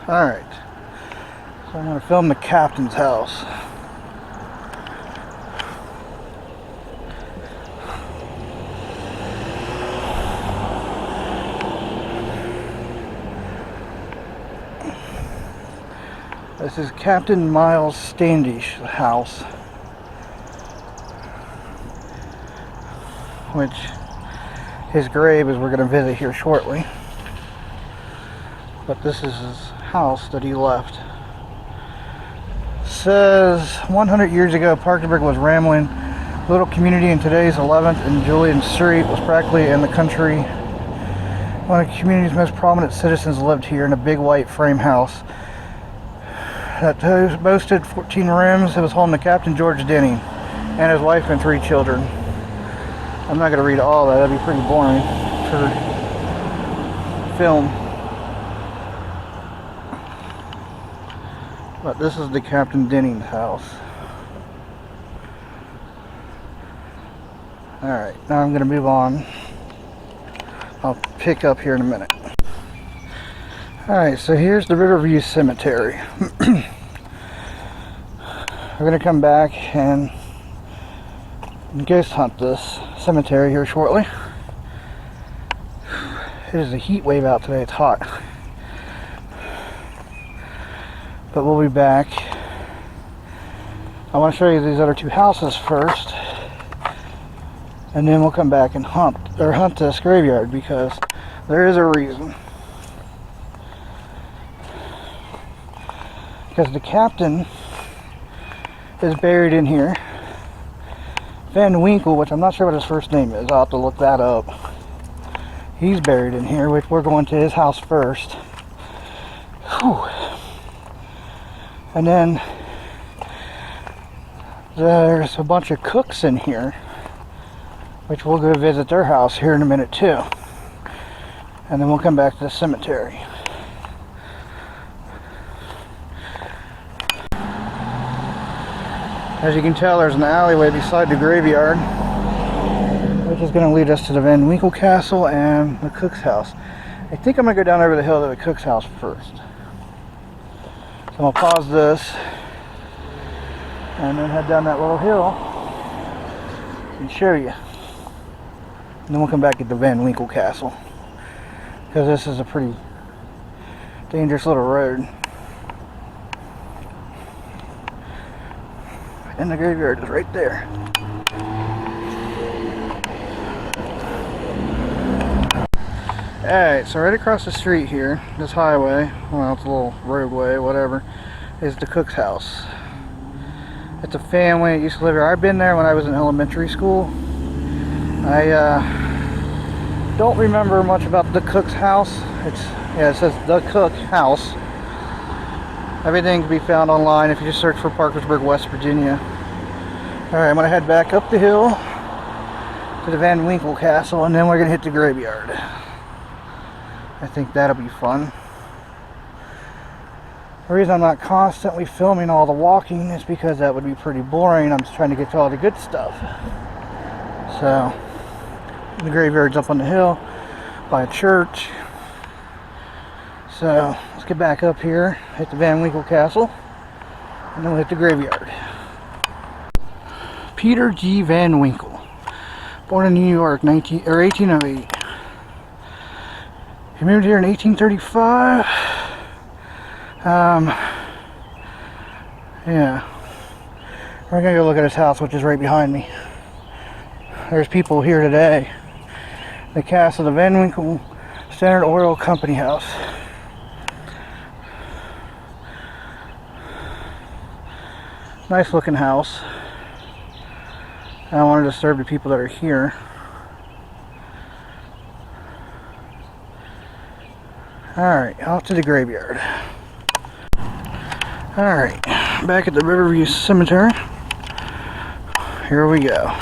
Alright, so I'm going to film the captain's house. This is Captain Miles Standish house, which his grave is we're going to visit here shortly. But this is his house that he left. Says 100 years ago, Parkersburg was rambling little community in today's 11th and Julian Street was practically in the country. One of the community's most prominent citizens lived here in a big white frame house that boasted 14 rooms. It was home to Captain George Denning and his wife and 3 children. I'm not going to read all that, that'd be pretty boring for film. But this is the Captain Denning's house. Alright, now I'm going to move on. I'll pick up here in a minute. Alright, so here's the Riverview Cemetery. We're going to come back and ghost hunt this cemetery here shortly. It is a heat wave out today, it's hot. But we'll be back. I want to show you these other 2 houses first, and then we'll come back and hunt this graveyard because there is a reason. Because the captain is buried in here. Van Winkle, which I'm not sure what his first name is, I'll have to look that up. He's buried in here, which we're going to his house first. Whew. And then there's a bunch of cooks in here, which we'll go visit their house here in a minute too. And then we'll come back to the cemetery. As you can tell, there's an alleyway beside the graveyard, which is going to lead us to the Van Winkle Castle and the cook's house. I think I'm going to go down over the hill to the cook's house first. So I'll pause this and then head down that little hill and show you. And then we'll come back at the Van Winkle Castle, because this is a pretty dangerous little road. And the graveyard is right there. Alright, so right across the street here, this highway, well, it's a little roadway, whatever, is the cook's house. It's a family that used to live here. I've been there when I was in elementary school. I don't remember much about the cook's house. It says the cook house. Everything can be found online if you just search for Parkersburg, West Virginia. Alright, I'm going to head back up the hill to the Van Winkle Castle, and then we're going to hit the graveyard. I think that'll be fun. The reason I'm not constantly filming all the walking is because that would be pretty boring. I'm just trying to get to all the good stuff. So, the graveyard's up on the hill by a church. So, let's get back up here, hit the Van Winkle Castle, and then we'll hit the graveyard. Peter G. Van Winkle, born in New York, 1808. He moved here in 1835. Yeah. We're gonna go look at his house, which is right behind me. There's people here today. The cast of the Van Winkle Standard Oil Company house. Nice looking house. I don't want to disturb the people that are here. Alright, off to the graveyard. Alright, back at the Riverview Cemetery. Here we go.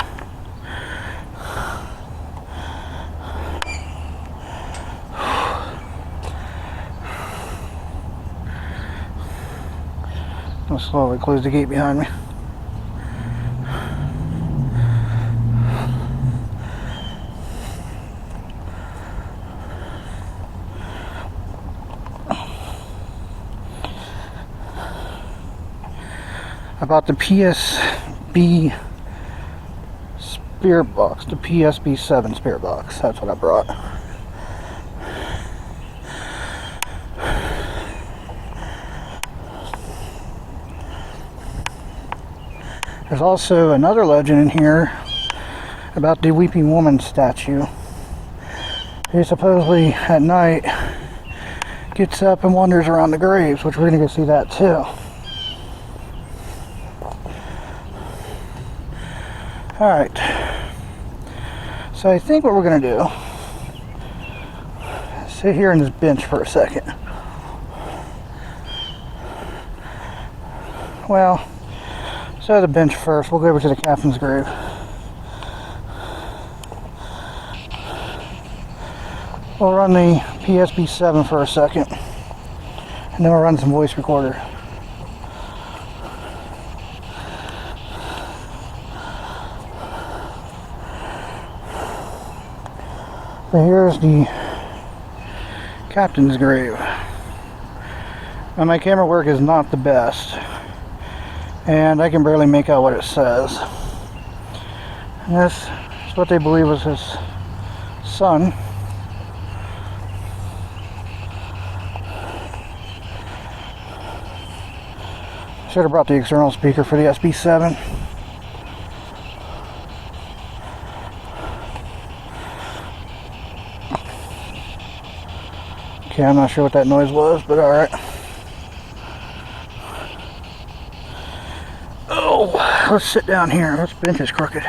I'll slowly close the gate behind me. about the PSB spirit box, the PSB 7 spirit box. That's what I brought. There's also another legend in here about the Weeping Woman statue. He supposedly at night gets up and wanders around the graves, which we're going to go see that too. Alright, so I think what we're going to do is sit here on this bench for a second. Well, so the bench first. We'll go over to the captain's grave. We'll run the PSB 7 for a second, and then we'll run some voice recorder. So here's the captain's grave. Now my camera work is not the best, and I can barely make out what it says. And this is what they believe was his son. Should have brought the external speaker for the SB7. Okay, I'm not sure what that noise was, but alright. Oh, let's sit down here. This bench is crooked.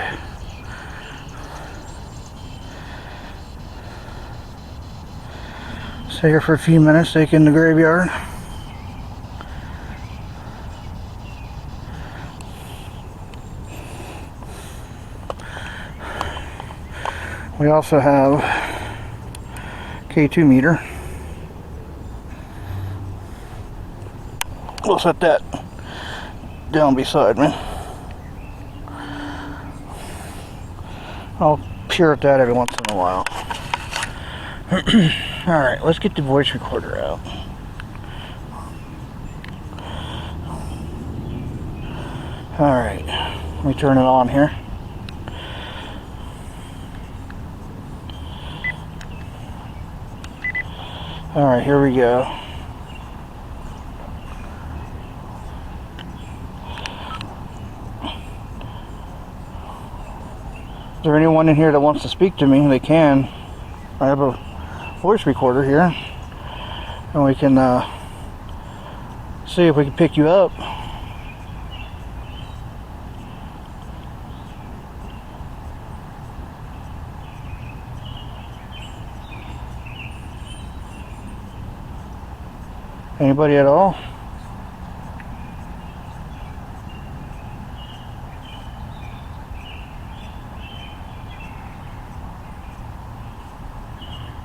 Stay here for a few minutes, take in the graveyard. We also have K2 meter. We'll set that down beside me. I'll peer at that every once in a while. Alright, let's get the voice recorder out. Alright, let me turn it on here. Alright, here we go. Is there anyone in here that wants to speak to me? They can. I have a voice recorder here, and we can see if we can pick you up. Anybody at all?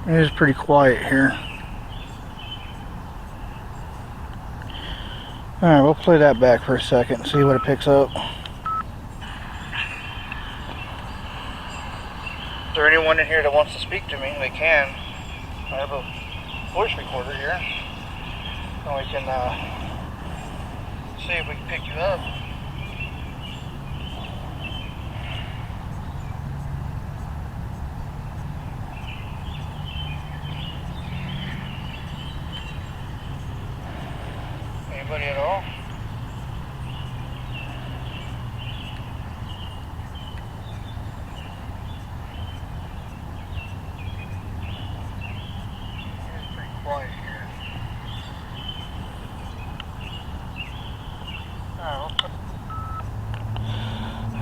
It is pretty quiet here. Alright, we'll play that back for a second and see what it picks up. Is there anyone in here that wants to speak to me? They can. I have a voice recorder here, and we can see if we can pick you up. Anybody at all? It's pretty quiet here.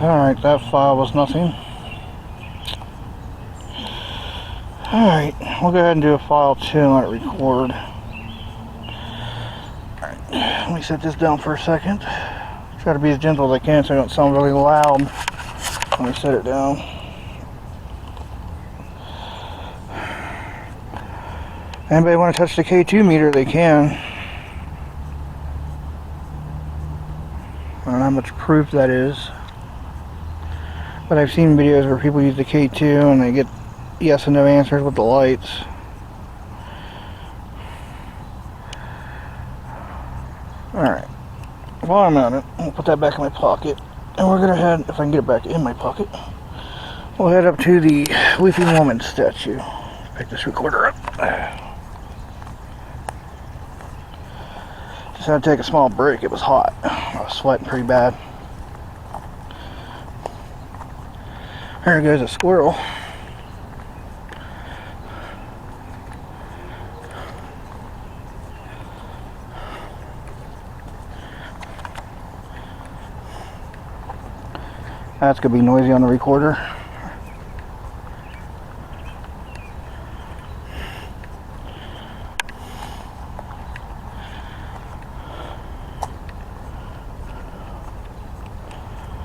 Alright, that file was nothing. Alright, we'll go ahead and do a file 2 and let it record. Alright, let me set this down for a second. Try to be as gentle as I can so I don't sound really loud when I set it down. Anybody want to touch the K2 meter, they can. I don't know how much proof that is, but I've seen videos where people use the K2 and they get yes and no answers with the lights. Alright, while I'm at it, I'll put that back in my pocket. And we're gonna head, if I can get it back in my pocket, we'll head up to the Weeping Woman statue. Pick this recorder up. Just had to take a small break. It was hot. I was sweating pretty bad. There goes a squirrel. That's gonna be noisy on the recorder.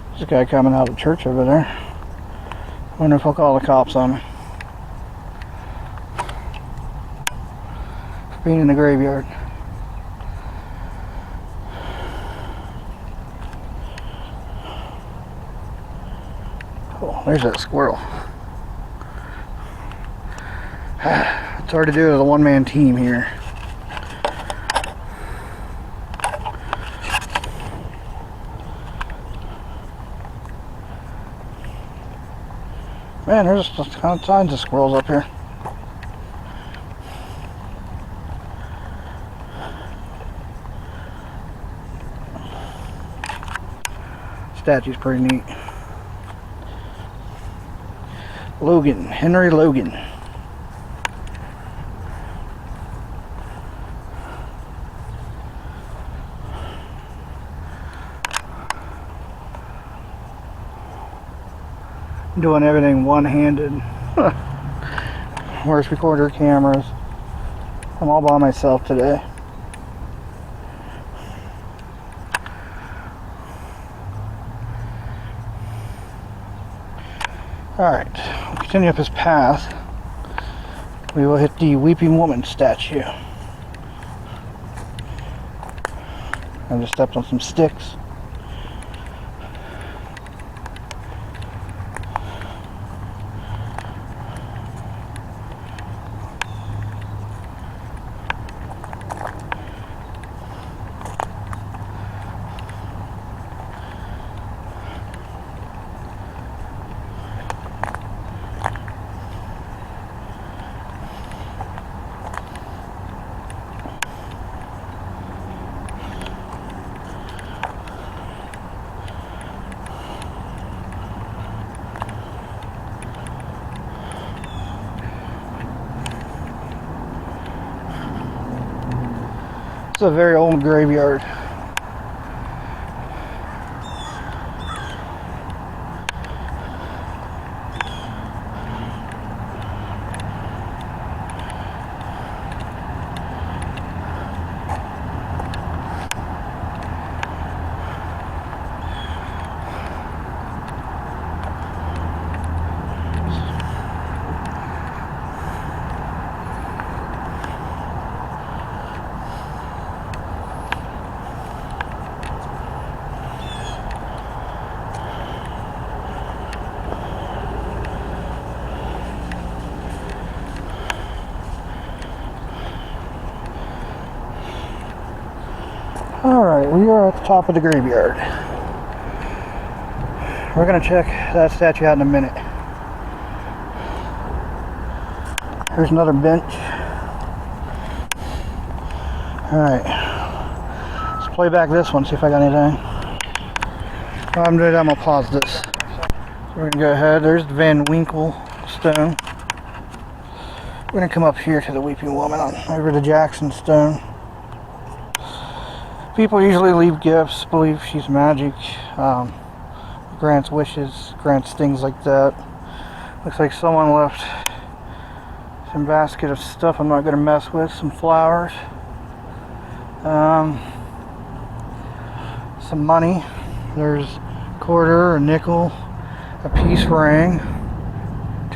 There's a guy coming out of church over there. I wonder if I'll call the cops on me. For being in the graveyard. Oh, there's that squirrel. It's hard to do as a one-man team here. Man, there's all kinds of squirrels up here. Statue's pretty neat. Logan, Henry Logan. Doing everything one-handed. Where's recorder cameras? I'm all by myself today. Alright, we'll continue up this path. We will hit the Weeping Woman statue. I just stepped on some sticks. It's a very old graveyard. Alright, we are at the top of the graveyard. We're going to check that statue out in a minute. Here's another bench. Alright, let's play back this one, see if I got anything. While I'm doing that, I'm going to pause this. So we're going to go ahead. There's the Van Winkle stone. We're going to come up here to the Weeping Woman on over the Jackson stone. People usually leave gifts, believe she's magic, grants wishes, grants things like that. Looks like someone left some basket of stuff I'm not going to mess with, some flowers, some money. There's a quarter, a nickel, a peace ring,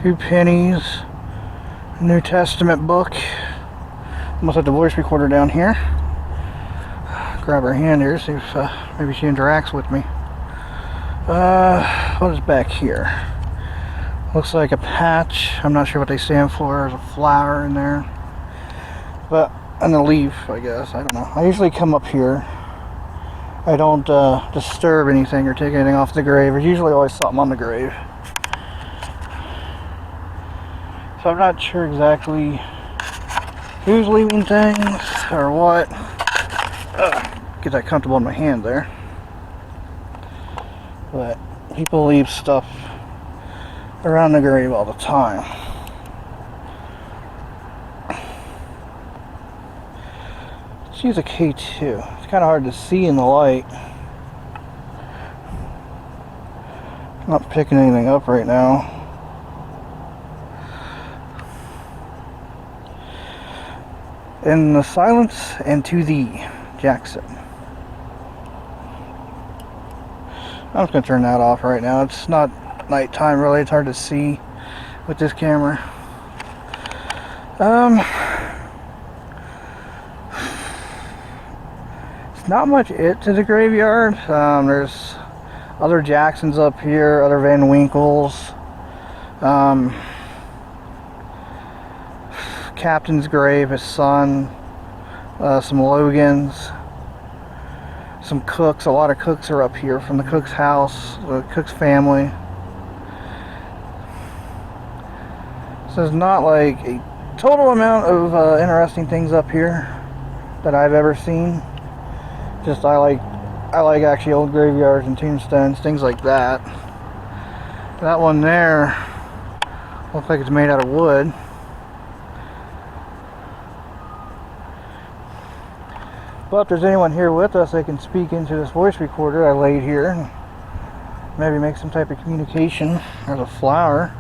2 pennies, a New Testament book. Almost have the voice recorder down here. Grab her hand here, see if maybe she interacts with me. What is back here? Looks like a patch. I'm not sure what they stand for. There's a flower in there. And a leaf, I guess. I don't know. I usually come up here I don't disturb anything or take anything off the grave. There's usually always something on the grave. So I'm not sure exactly who's leaving things or what. Get that comfortable in my hand there. But people leave stuff around the grave all the time. Let's use a K2. It's kind of hard to see in the light. I'm not picking anything up right now. In the silence and to thee, Jackson. I'm just going to turn that off right now. It's not nighttime really. It's hard to see with this camera. It's not much to the graveyard. There's other Jacksons up here, other Van Winkles. Captain's grave, his son, some Logans, some Cooks. A lot of Cooks are up here from the Cook's house, the Cook's family. So there's not like a total amount of interesting things up here that I've ever seen. Just I like actually old graveyards and tombstones, things like that. That one there looks like it's made out of wood. But if there's anyone here with us, they can speak into this voice recorder I laid here and maybe make some type of communication. There's a flower.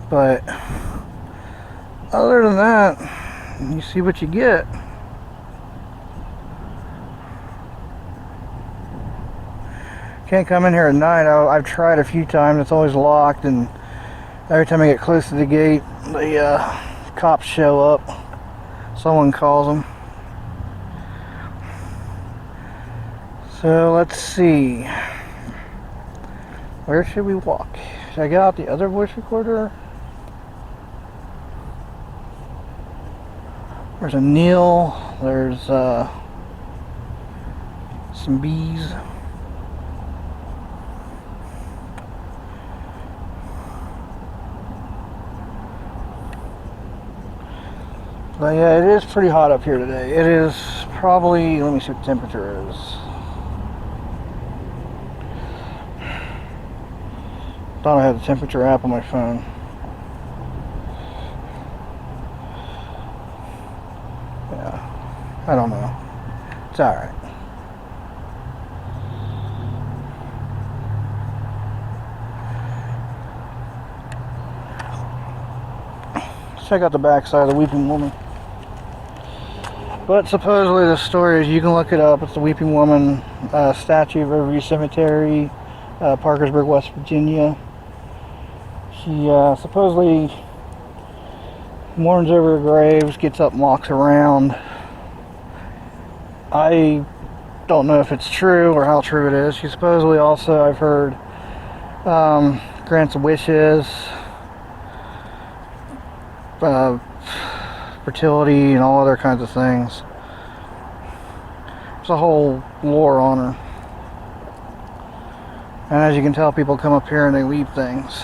But other than that, you see what you get. Can't come in here at night. I've tried a few times. It's always locked, and every time I get close to the gate, the cops show up. Someone calls them. So let's see. Where should we walk? Should I get out the other voice recorder? There's a Neil. There's some bees. But yeah, it is pretty hot up here today. It is probably, let me see what the temperature is. Thought I had the temperature app on my phone. Yeah, I don't know. It's alright. Let's check out the backside of the Weeping Woman. But supposedly the story is, you can look it up, it's the Weeping Woman statue, Riverview Cemetery, Parkersburg, West Virginia. She supposedly mourns over her graves, gets up and walks around. I don't know if it's true or how true it is. She supposedly also, I've heard, grants wishes, fertility, and all other kinds of things. There's a whole lore on her. And as you can tell, people come up here and they leave things.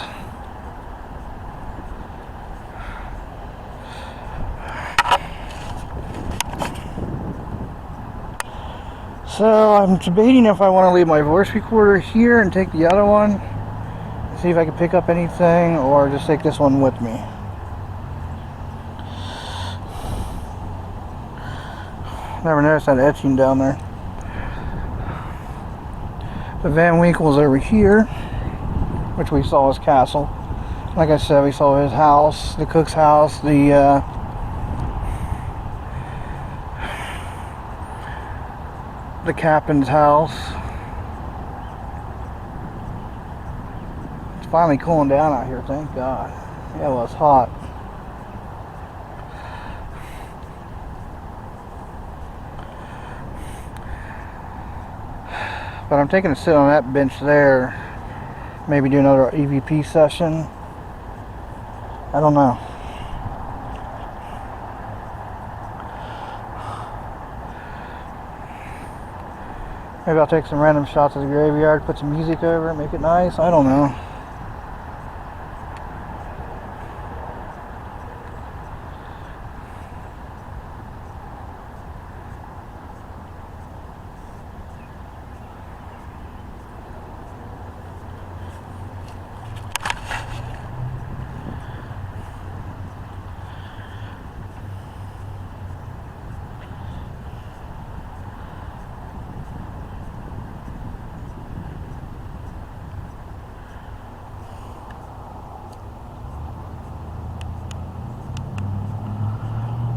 So I'm debating if I want to leave my voice recorder here and take the other one, see if I can pick up anything, or just take this one with me. Never noticed that etching down there. The Van Winkle's over here, which we saw his castle. Like I said, we saw his house, the cook's house, the captain's house. It's finally cooling down out here, thank God. Yeah, well, it's hot. But I'm taking a sit on that bench there. Maybe do another EVP session. I don't know. Maybe I'll take some random shots of the graveyard, put some music over it, make it nice. I don't know.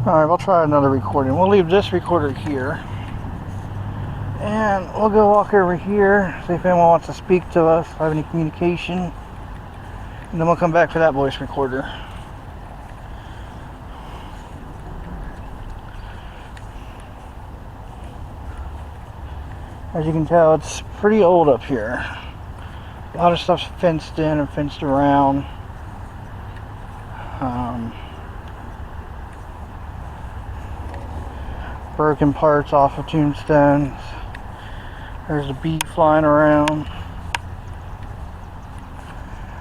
Alright, we'll try another recording. We'll leave this recorder here. And we'll go walk over here, see if anyone wants to speak to us, have any communication. And then we'll come back for that voice recorder. As you can tell, it's pretty old up here. A lot of stuff's fenced in and fenced around. Broken parts off of tombstones. There's a bee flying around.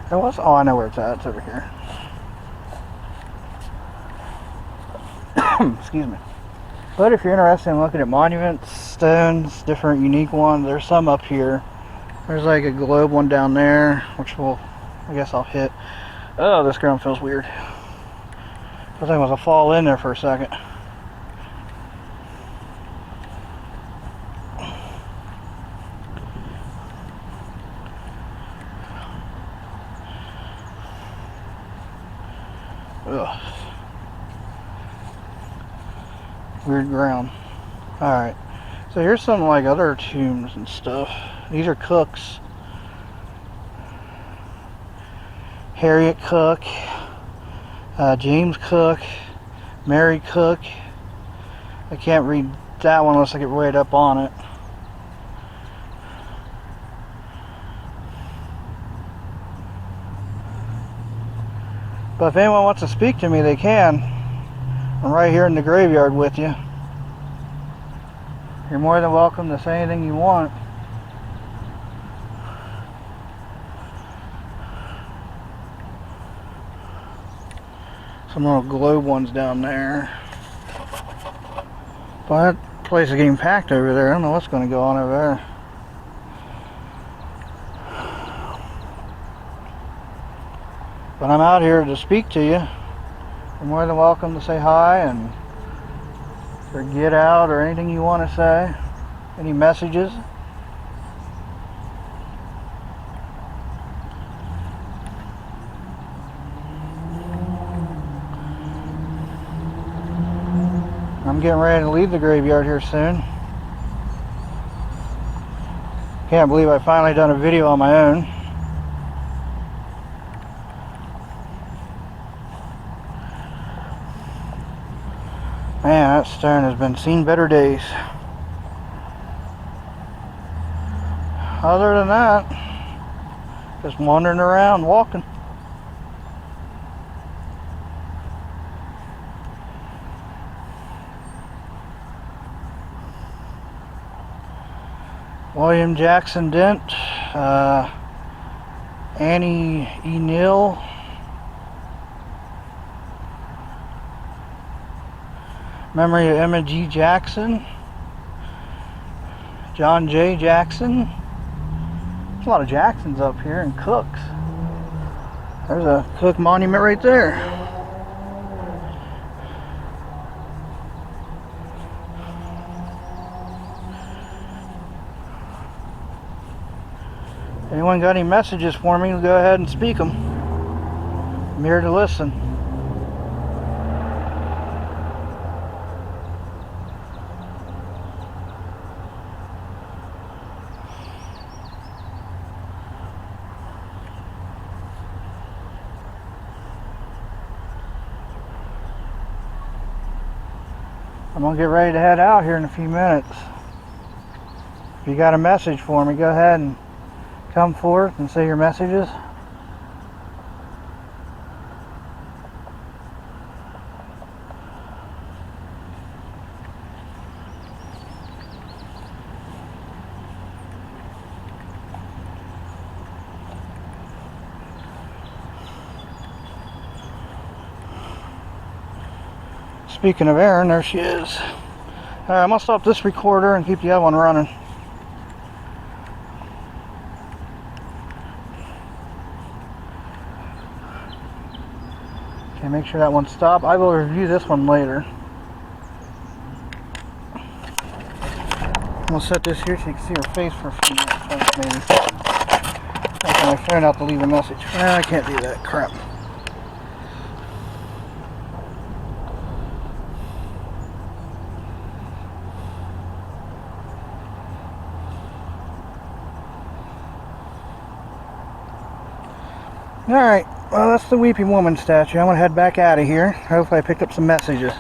Oh, I know where it's at. It's over here. Excuse me. But if you're interested in looking at monuments, stones, different unique ones, there's some up here. There's like a globe one down there, which I guess I'll hit. Oh, this ground feels weird. I think I was gonna fall in there for a second. Ugh. Weird ground. Alright. So here's some like other tombs and stuff. These are Cooks. Harriet Cook. James Cook. Mary Cook. I can't read that one unless I get right up on it. But if anyone wants to speak to me, they can. I'm right here in the graveyard with you. You're more than welcome to say anything you want. Some little globe ones down there. But that place is getting packed over there. I don't know what's going to go on over there. But I'm out here to speak to you. You're more than welcome to say hi and or get out or anything you want to say. Any messages? I'm getting ready to leave the graveyard here soon. Can't believe I finally done a video on my own. Man, that stone has been seen better days. Other than that, just wandering around, walking. William Jackson Dent, Annie E. Neal, memory of Emma G. Jackson, John J. Jackson. There's a lot of Jacksons up here and Cooks. There's a Cook monument right there. Anyone got any messages for me, go ahead and speak them. I'm here to listen. I'm going to get ready to head out here in a few minutes. If you got a message for me, go ahead and come forth and say your messages. Speaking of Erin, there she is. Alright, I'm going to stop this recorder and keep the other one running. Okay, make sure that one's stopped. I will review this one later. I'm going to set this here so you can see her face for a few minutes, maybe. Okay, my phone out to leave a message. I can't do that. Crap. Alright, well that's the Weeping Woman statue. I'm going to head back out of here. Hopefully I picked up some messages.